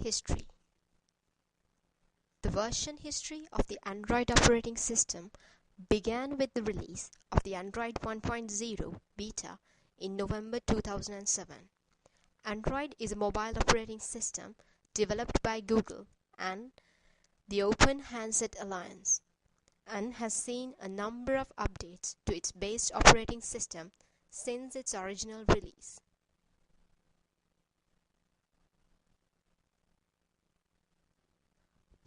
History. The version history of the Android operating system began with the release of the Android 1.0 beta in November 2007. Android is a mobile operating system developed by Google and the Open Handset Alliance, and has seen a number of updates to its base operating system since its original release.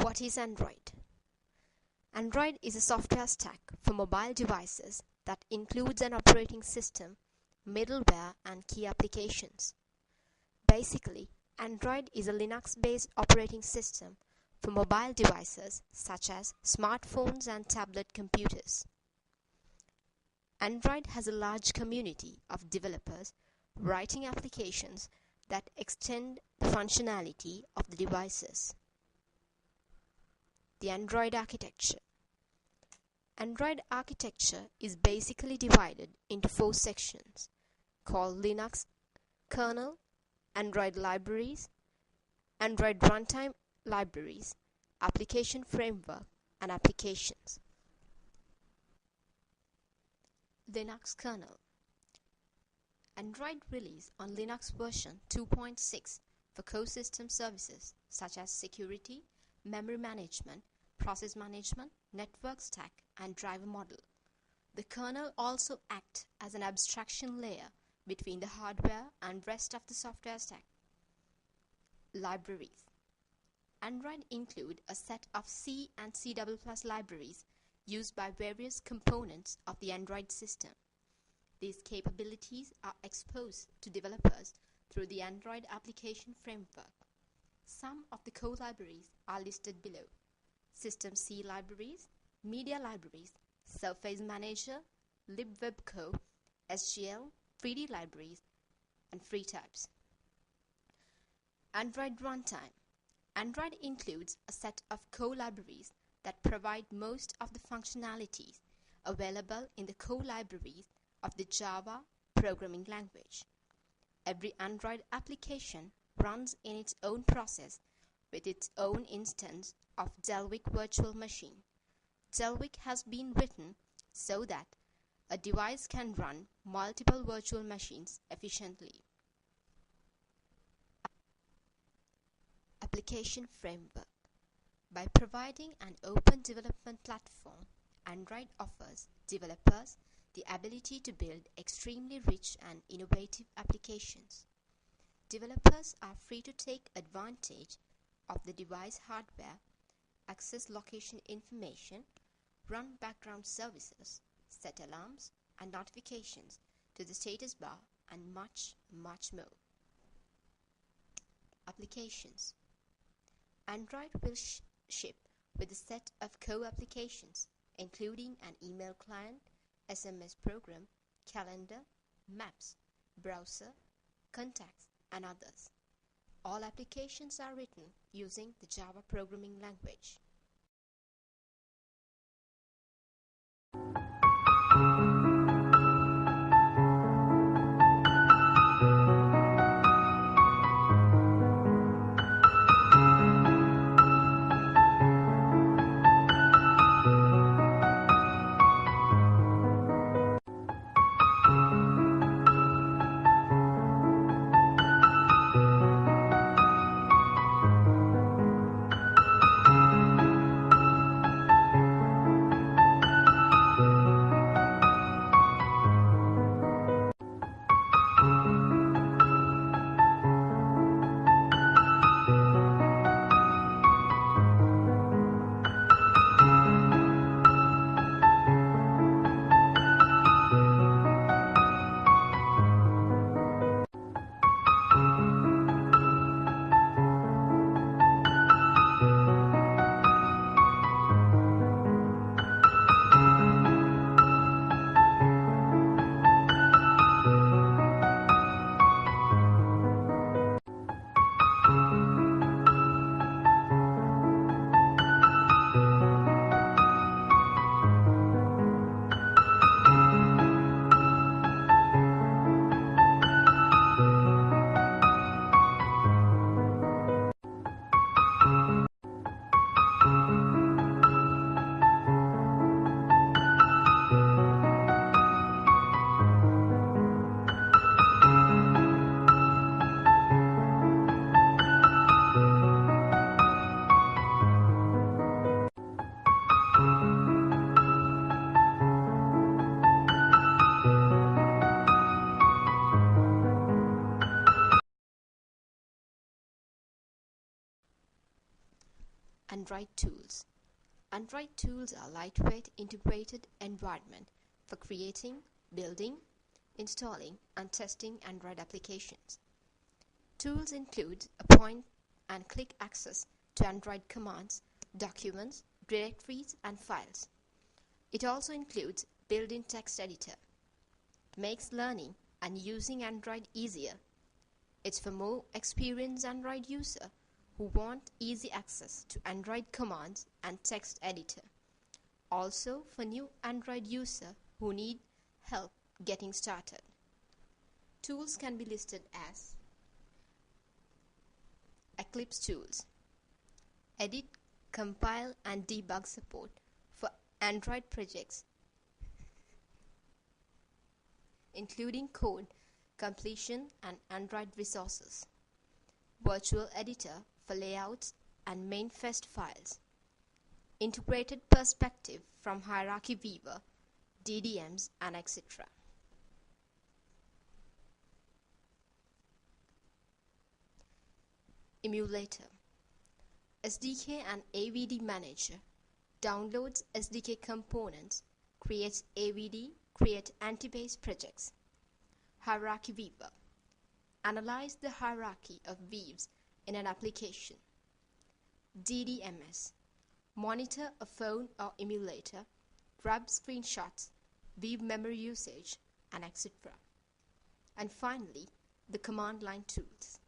What is Android? Android is a software stack for mobile devices that includes an operating system, middleware, and key applications. Basically, Android is a Linux-based operating system for mobile devices such as smartphones and tablet computers. Android has a large community of developers writing applications that extend the functionality of the devices. The Android architecture. Android architecture is basically divided into 4 sections called Linux kernel, Android libraries, Android runtime libraries, application framework, and applications. Linux kernel. Android released on Linux version 2.6 for core system services such as security, memory management, process management, network stack, and driver model. The kernel also acts as an abstraction layer between the hardware and rest of the software stack. Libraries. Android include a set of C and C++ libraries used by various components of the Android system. These capabilities are exposed to developers through the Android application framework. Some of the core libraries are listed below: System C libraries, Media libraries, Surface Manager, libwebco, SGL, 3D libraries, and free types. Android runtime. Android includes a set of core libraries that provide most of the functionalities available in the core libraries of the Java programming language. Every Android application runs in its own process with its own instance of Dalvik virtual machine. Dalvik has been written so that a device can run multiple virtual machines efficiently. Application framework. By providing an open development platform, Android offers developers the ability to build extremely rich and innovative applications. Developers are free to take advantage of the device hardware, access location information, run background services, set alarms and notifications to the status bar, and much more. Applications. Android will ship with a set of core applications, including an email client, SMS program, calendar, maps, browser, contacts, and others. All applications are written using the Java programming language. Android tools. Android tools are lightweight integrated environment for creating, building, installing, and testing Android applications. Tools include a point-and-click access to Android commands, documents, directories, and files. It also includes built-in text editor. It makes learning and using Android easier. It's for more experienced Android users who want easy access to Android commands and text editor. Also for new Android users who need help getting started. Tools can be listed as Eclipse tools. Edit, compile, and debug support for Android projects, including code completion and Android resources. Virtual editor for layouts and manifest files. Integrated perspective from hierarchy viewer, DDMs, and etc. Emulator. SDK and AVD Manager downloads SDK components, creates AVD, create anti-base projects. Hierarchy viewer. Analyze the hierarchy of views in an application. DDMS. Monitor a phone or emulator, grab screenshots, view memory usage, and etc. And finally, the command line tools.